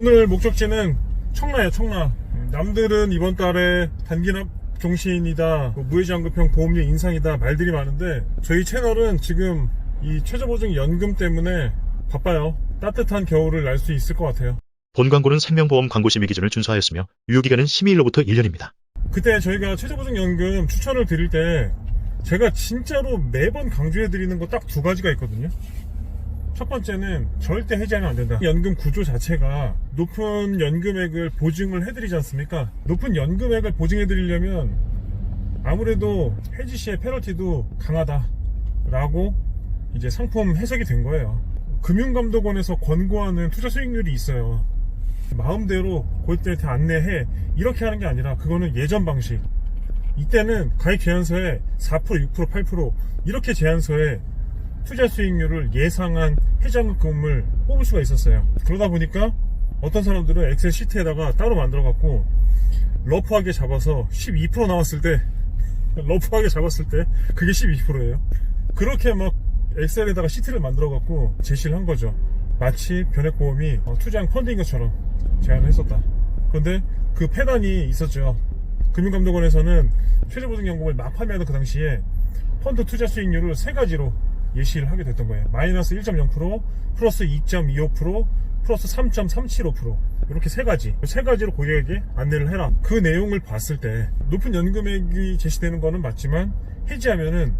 오늘 목적지는 청라예요. 청라. 남들은 이번 달에 단기납 종신이다, 무해지환급형 보험료 인상이다 말들이 많은데 저희 채널은 지금 이 최저보증연금 때문에 바빠요. 따뜻한 겨울을 날 수 있을 것 같아요. 본 광고는 생명보험 광고 심의 기준을 준수하였으며 유효기간은 심의일로부터 1년입니다. 그때 저희가 최저보증연금 추천을 드릴 때 제가 진짜로 매번 강조해드리는 거 딱 두 가지가 있거든요. 첫 번째는 절대 해지하면 안 된다. 연금 구조 자체가 높은 연금액을 보증을 해드리지 않습니까? 높은 연금액을 보증해드리려면 아무래도 해지 시의 페널티도 강하다라고 이제 상품 해석이 된 거예요. 금융감독원에서 권고하는 투자 수익률이 있어요. 마음대로 고객들한테 안내해 이렇게 하는 게 아니라 그거는 예전 방식. 이때는 가입 제한서에 4%, 6%, 8% 이렇게 제한서에 투자 수익률을 예상한 해지환급금을 뽑을 수가 있었어요. 그러다 보니까 어떤 사람들은 엑셀 시트에다가 따로 만들어 갖고 러프하게 잡아서 12% 나왔을 때 러프하게 잡았을 때 그게 12%예요. 그렇게 막 엑셀에다가 시트를 만들어 갖고 제시를 한 거죠. 마치 변액보험이 투자형 펀드인 것처럼 제안을 했었다. 그런데 그 폐단이 있었죠. 금융감독원에서는 최저보증연금을 막 판매하던 그 당시에 펀드 투자 수익률을 세 가지로 예시를 하게 됐던 거예요. 마이너스 1.0%, 플러스 2.25%, 플러스 3.375% 이렇게 세 가지로 고객에게 안내를 해라. 그 내용을 봤을 때 높은 연금액이 제시되는 거는 맞지만 해지하면은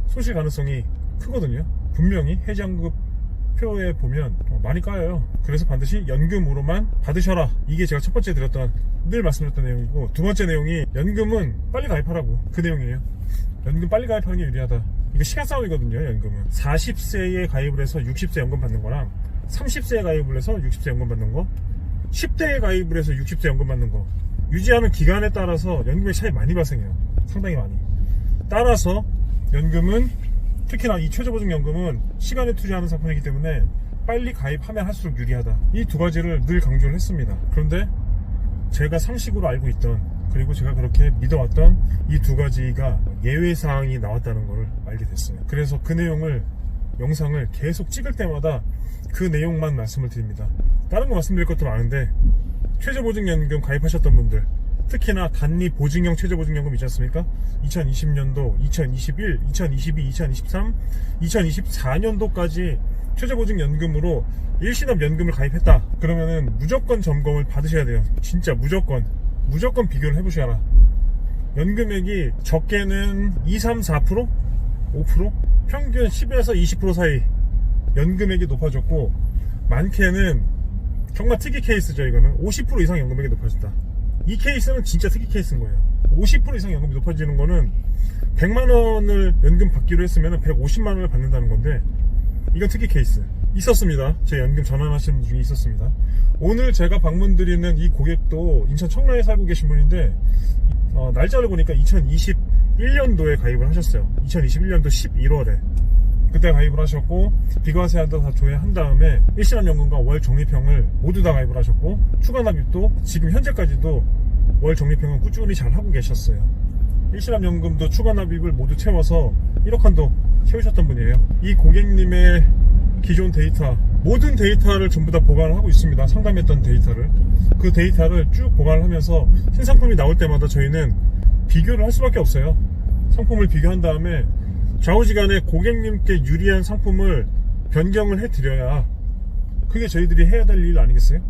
손실 가능성이 크거든요. 분명히 해지환급표에 보면 많이 까여요. 그래서 반드시 연금으로만 받으셔라. 이게 제가 첫 번째 늘 말씀드렸던 내용이고, 두 번째 내용이 연금은 빨리 가입하라고, 그 내용이에요. 연금 빨리 가입하는 게 유리하다. 이거 시간 싸움이거든요. 연금은 40세에 가입을 해서 60세 연금 받는 거랑 30세에 가입을 해서 60세 연금 받는 거, 10대에 가입을 해서 60세 연금 받는 거, 유지하는 기간에 따라서 연금의 차이 많이 발생해요. 상당히 많이. 따라서 연금은, 특히나 이 최저보증연금은 시간에 투자하는 상품이기 때문에 빨리 가입하면 할수록 유리하다. 이 두 가지를 늘 강조를 했습니다. 그런데 제가 상식으로 알고 있던, 그리고 제가 그렇게 믿어왔던 이 두 가지가 예외사항이 나왔다는 걸 알게 됐어요. 그래서 그 내용을, 영상을 계속 찍을 때마다 그 내용만 말씀을 드립니다. 다른 거 말씀드릴 것도 많은데, 최저보증연금 가입하셨던 분들, 특히나 단리보증형 최저보증연금 있지 않습니까? 2020년도, 2021, 2022, 2023, 2024년도까지 최저보증연금으로 일시납연금을 가입했다. 그러면은 무조건 점검을 받으셔야 돼요. 진짜 무조건 비교를 해보셔라. 연금액이 적게는 2, 3, 4%? 5%? 평균 10에서 20% 사이 연금액이 높아졌고, 많게는 정말 특이 케이스죠. 이거는 50% 이상 연금액이 높아졌다. 이 케이스는 진짜 특이 케이스인 거예요. 50% 이상 연금이 높아지는 거는 100만원을 연금 받기로 했으면 150만원을 받는다는 건데, 이건 특이 케이스. 있었습니다. 제 연금 전환하시는 분 중에 있었습니다. 오늘 제가 방문드리는 이 고객도 인천 청라에 살고 계신 분인데, 날짜를 보니까 2021년도에 가입을 하셨어요. 2021년도 11월에 그때 가입을 하셨고, 비과세한도 다 조회한 다음에 일시납연금과 월 적립형을 모두 다 가입을 하셨고, 추가납입도 지금 현재까지도 월 적립형은 꾸준히 잘 하고 계셨어요. 일시납연금도 추가납입을 모두 채워서 1억 한도 채우셨던 분이에요. 이 고객님의 기존 데이터, 모든 데이터를 전부 다 보관을 하고 있습니다. 상담했던 데이터를. 그 데이터를 쭉 보관을 하면서 신상품이 나올 때마다 저희는 비교를 할 수밖에 없어요. 상품을 비교한 다음에 좌우지간에 고객님께 유리한 상품을 변경을 해드려야 그게 저희들이 해야 될 일 아니겠어요?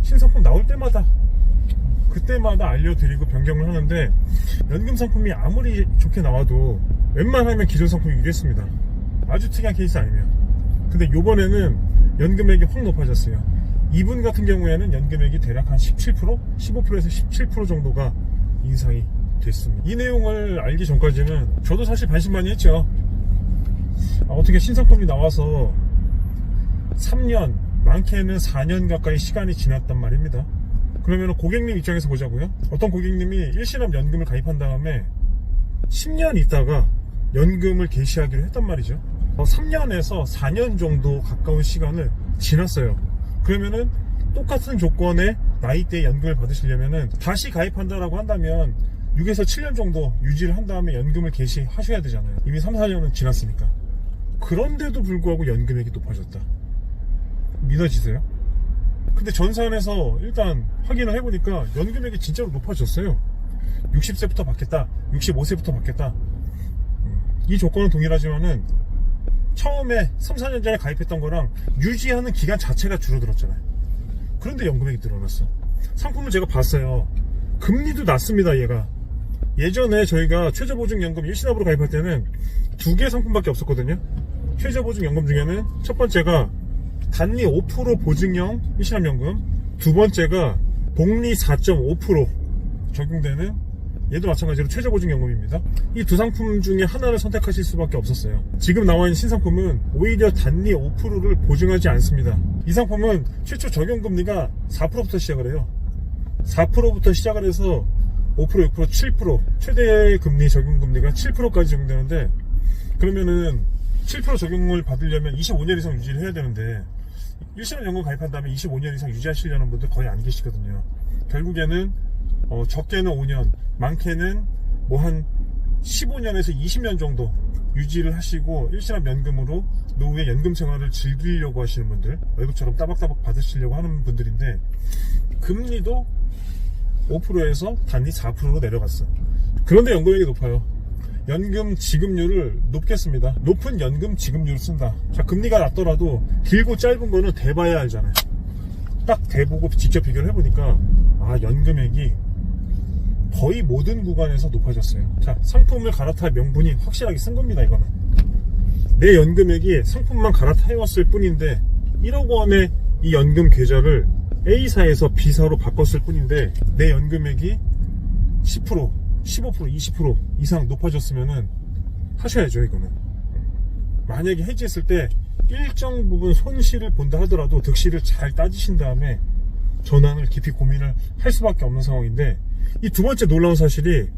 신상품 나올 때마다 그때마다 알려드리고 변경을 하는데, 연금 상품이 아무리 좋게 나와도 웬만하면 기존 상품이 유리했습니다. 아주 특이한 케이스 아니면. 근데 요번에는 연금액이 확 높아졌어요. 이분 같은 경우에는 연금액이 대략 한 17%? 15%에서 17% 정도가 인상이 됐습니다. 이 내용을 알기 전까지는 저도 사실 반신반의했죠. 어떻게 신상품이 나와서 3년, 많게는 4년 가까이 시간이 지났단 말입니다. 그러면 고객님 입장에서 보자고요. 어떤 고객님이 일시납 연금을 가입한 다음에 10년 있다가 연금을 개시하기로 했단 말이죠. 3년에서 4년 정도 가까운 시간을 지났어요. 그러면은 똑같은 조건의 나이대에 연금을 받으시려면은 다시 가입한다라고 한다면 6에서 7년 정도 유지를 한 다음에 연금을 개시하셔야 되잖아요. 이미 3, 4년은 지났으니까. 그런데도 불구하고 연금액이 높아졌다. 믿어지세요? 근데 전산에서 일단 확인을 해보니까 연금액이 진짜로 높아졌어요. 60세부터 받겠다, 65세부터 받겠다. 이 조건은 동일하지만은 처음에 3, 4년 전에 가입했던 거랑 유지하는 기간 자체가 줄어들었잖아요. 그런데 연금액이 늘어났어. 상품을 제가 봤어요. 금리도 낮습니다. 얘가 예전에 저희가 최저보증연금 일시납으로 가입할 때는 2개 상품밖에 없었거든요. 최저보증연금 중에는 첫 번째가 단리 5% 보증형 일시납연금, 두 번째가 복리 4.5% 적용되는, 얘도 마찬가지로 최저보증연금입니다. 이 두 상품 중에 하나를 선택하실 수밖에 없었어요. 지금 나와 있는 신상품은 오히려 단리 5%를 보증하지 않습니다. 이 상품은 최초 적용금리가 4%부터 시작을 해요. 4%부터 시작을 해서 5%, 6%, 7%, 최대 금리 적용금리가 7%까지 적용되는데, 그러면은 7% 적용을 받으려면 25년 이상 유지를 해야 되는데, 일시납연금 가입한 다음에 25년 이상 유지하시려는 분들 거의 안 계시거든요. 결국에는 적게는 5년, 많게는 뭐 한 15년에서 20년 정도 유지를 하시고 일시납연금으로 노후의 연금 생활을 즐기려고 하시는 분들, 월급처럼 따박따박 받으시려고 하는 분들인데, 금리도 5%에서 단리 4%로 내려갔어. 그런데 연금액이 높아요. 연금 지급률을 높게 씁니다. 높은 연금 지급률을 쓴다. 자, 금리가 낮더라도 길고 짧은 거는 대봐야 알잖아요. 딱 대보고 직접 비교를 해보니까 연금액이 거의 모든 구간에서 높아졌어요. 자, 상품을 갈아탈 명분이 확실하게 쓴 겁니다. 이거는 내 연금액이 상품만 갈아타왔을 뿐인데 1억 원의 이 연금 계좌를 A사에서 B사로 바꿨을 뿐인데 내 연금액이 10%, 15%, 20% 이상 높아졌으면은 하셔야죠. 이거는 만약에 해지했을 때 일정 부분 손실을 본다 하더라도 득실을 잘 따지신 다음에 전환을 깊이 고민을 할 수밖에 없는 상황인데, 이 두 번째 놀라운 사실이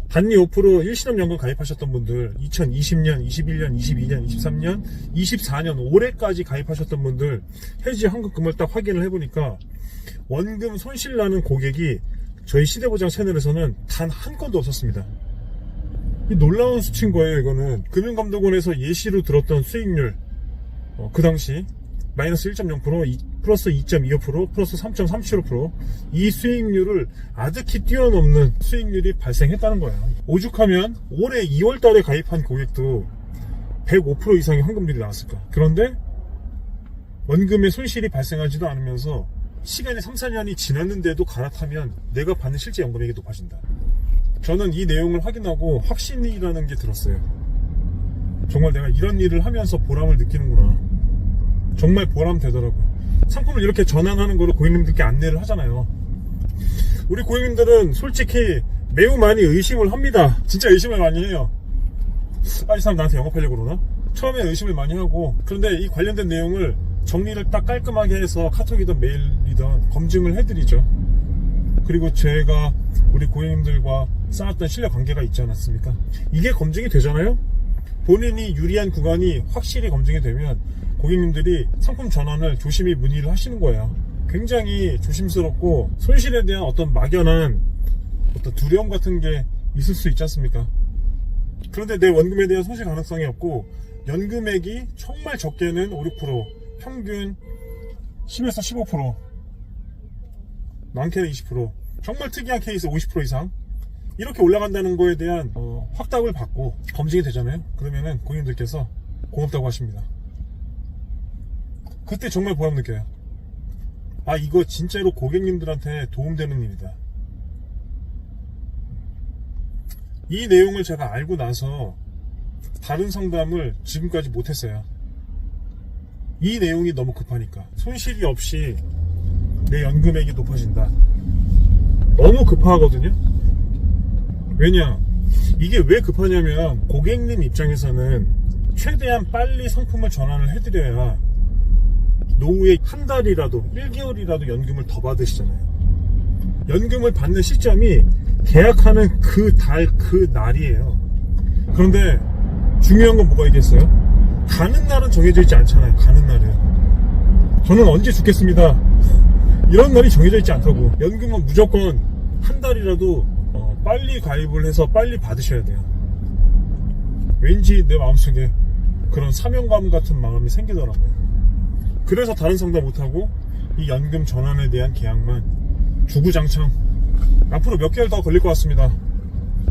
단리 5% 일시납연금 가입하셨던 분들, 2020년, 21년, 22년, 23년, 24년 올해까지 가입하셨던 분들 해지 환급금을 딱 확인을 해보니까 원금 손실 나는 고객이 저희 시대보장 채널에서는 단 한 건도 없었습니다. 이 놀라운 수치인 거예요. 이거는 금융감독원에서 예시로 들었던 수익률, 그 당시 마이너스 1.0%, 플러스 2.25%, 플러스 3.37%, 이 수익률을 아득히 뛰어넘는 수익률이 발생했다는 거야. 오죽하면 올해 2월 달에 가입한 고객도 105% 이상의 환급률이 나왔을까. 그런데 원금의 손실이 발생하지도 않으면서 시간이 3, 4년이 지났는데도 갈아타면 내가 받는 실제 연금액이 높아진다. 저는 이 내용을 확인하고 확신이라는 게 들었어요. 정말 내가 이런 일을 하면서 보람을 느끼는구나. 정말 보람 되더라고요. 상품을 이렇게 전환하는 거를 고객님들께 안내를 하잖아요. 우리 고객님들은 솔직히 매우 많이 의심을 합니다. 진짜 의심을 많이 해요. 이 사람 나한테 영업하려고 그러나? 처음에 의심을 많이 하고, 그런데 이 관련된 내용을 정리를 딱 깔끔하게 해서 카톡이든 메일이든 검증을 해드리죠. 그리고 제가 우리 고객님들과 쌓았던 신뢰 관계가 있지 않았습니까? 이게 검증이 되잖아요? 본인이 유리한 구간이 확실히 검증이 되면 고객님들이 상품 전환을 조심히 문의를 하시는 거예요. 굉장히 조심스럽고 손실에 대한 어떤 막연한 어떤 두려움 같은 게 있을 수 있지 않습니까? 그런데 내 원금에 대한 손실 가능성이 없고 연금액이 정말 적게는 5, 6%, 평균 10에서 15%, 많게는 20%, 정말 특이한 케이스 50% 이상 이렇게 올라간다는 거에 대한 확답을 받고 검증이 되잖아요. 그러면은 고객님들께서 고맙다고 하십니다. 그때 정말 보람 느껴요. 이거 진짜로 고객님들한테 도움되는 일이다. 이 내용을 제가 알고 나서 다른 상담을 지금까지 못했어요. 이 내용이 너무 급하니까. 손실이 없이 내 연금액이 높아진다. 너무 급하거든요. 왜냐, 이게 왜 급하냐면 고객님 입장에서는 최대한 빨리 상품을 전환을 해드려야 노후에 한 달이라도 1개월이라도 연금을 더 받으시잖아요. 연금을 받는 시점이 계약하는 그 달 그 날이에요. 그런데 중요한 건 뭐가 있겠어요? 가는 날은 정해져 있지 않잖아요. 가는 날은 저는 언제 죽겠습니다 이런 날이 정해져 있지 않다고. 연금은 무조건 한 달이라도 빨리 가입을 해서 빨리 받으셔야 돼요. 왠지 내 마음속에 그런 사명감 같은 마음이 생기더라고요. 그래서 다른 상담 못하고 이 연금 전환에 대한 계약만 주구장창 앞으로 몇 개월 더 걸릴 것 같습니다.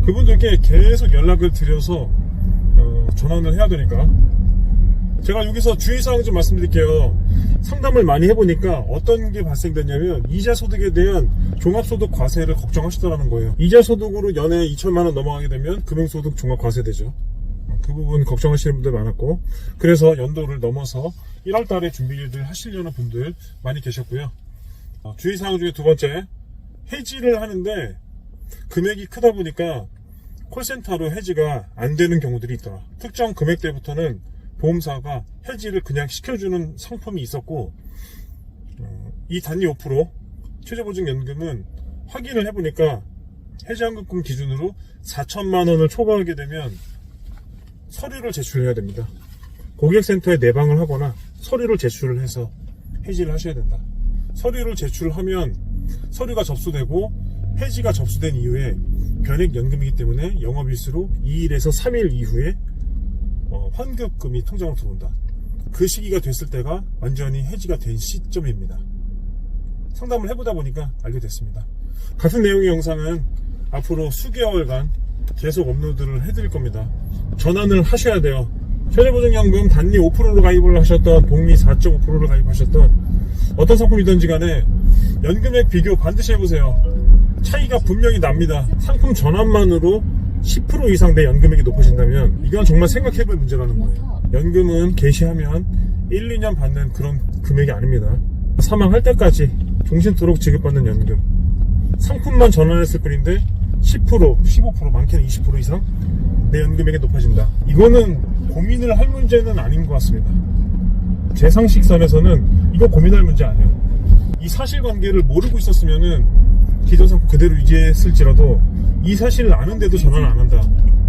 그분들께 계속 연락을 드려서 전환을 해야 되니까. 제가 여기서 주의사항 좀 말씀드릴게요. 상담을 많이 해보니까 어떤 게 발생됐냐면 이자 소득에 대한 종합소득 과세를 걱정하시더라는 거예요. 이자 소득으로 연에 2천만 원 넘어가게 되면 금융소득 종합과세되죠. 그 부분 걱정하시는 분들 많았고, 그래서 연도를 넘어서 1월 달에 준비를 하시려는 분들 많이 계셨고요. 주의사항 중에 두 번째, 해지를 하는데 금액이 크다 보니까 콜센터로 해지가 안 되는 경우들이 있더라. 특정 금액대부터는 보험사가 해지를 그냥 시켜주는 상품이 있었고, 이 단위 5% 최저보증연금은 확인을 해보니까 해지환급금 기준으로 4천만 원을 초과하게 되면 서류를 제출해야 됩니다. 고객센터에 내방을 하거나 서류를 제출을 해서 해지를 하셔야 된다. 서류를 제출하면 서류가 접수되고 해지가 접수된 이후에 변액연금이기 때문에 영업일수로 2일에서 3일 이후에 환급금이 통장으로 들어온다. 그 시기가 됐을 때가 완전히 해지가 된 시점입니다. 상담을 해보다 보니까 알게 됐습니다. 같은 내용의 영상은 앞으로 수개월간 계속 업로드를 해드릴 겁니다. 전환을 하셔야 돼요. 최저보증연금 단리 5%로 가입을 하셨던, 복리 4.5%로 가입하셨던 어떤 상품이든지 간에 연금액 비교 반드시 해보세요. 차이가 분명히 납니다. 상품 전환만으로 10% 이상 내 연금액이 높아진다면 이건 정말 생각해볼 문제라는 거예요. 연금은 개시하면 1, 2년 받는 그런 금액이 아닙니다. 사망할 때까지 종신토록 지급받는 연금. 상품만 전환했을 뿐인데 10%, 15%, 많게는 20% 이상 내 연금액이 높아진다. 이거는 고민을 할 문제는 아닌 것 같습니다. 제 상식선에서는 이거 고민할 문제 아니에요. 이 사실관계를 모르고 있었으면은 기존 상품 그대로 유지했을지라도 이 사실을 아는데도 전환을 안 한다.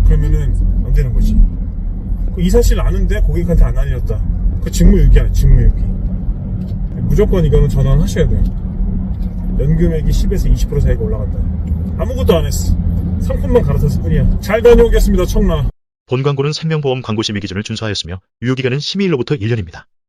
그러면은 안 되는 거지. 이 사실을 아는데 고객한테 안 알렸다. 그 직무유기야, 직무유기. 무조건 이거는 전환하셔야 돼요. 연금액이 10에서 20% 사이가 올라간다. 아무것도 안 했어. 상품만 갈아탔을 뿐이야. 잘 다녀오겠습니다, 청라. 본 광고는 생명보험 광고 심의 기준을 준수하였으며 유효기간은 심의일로부터 1년입니다.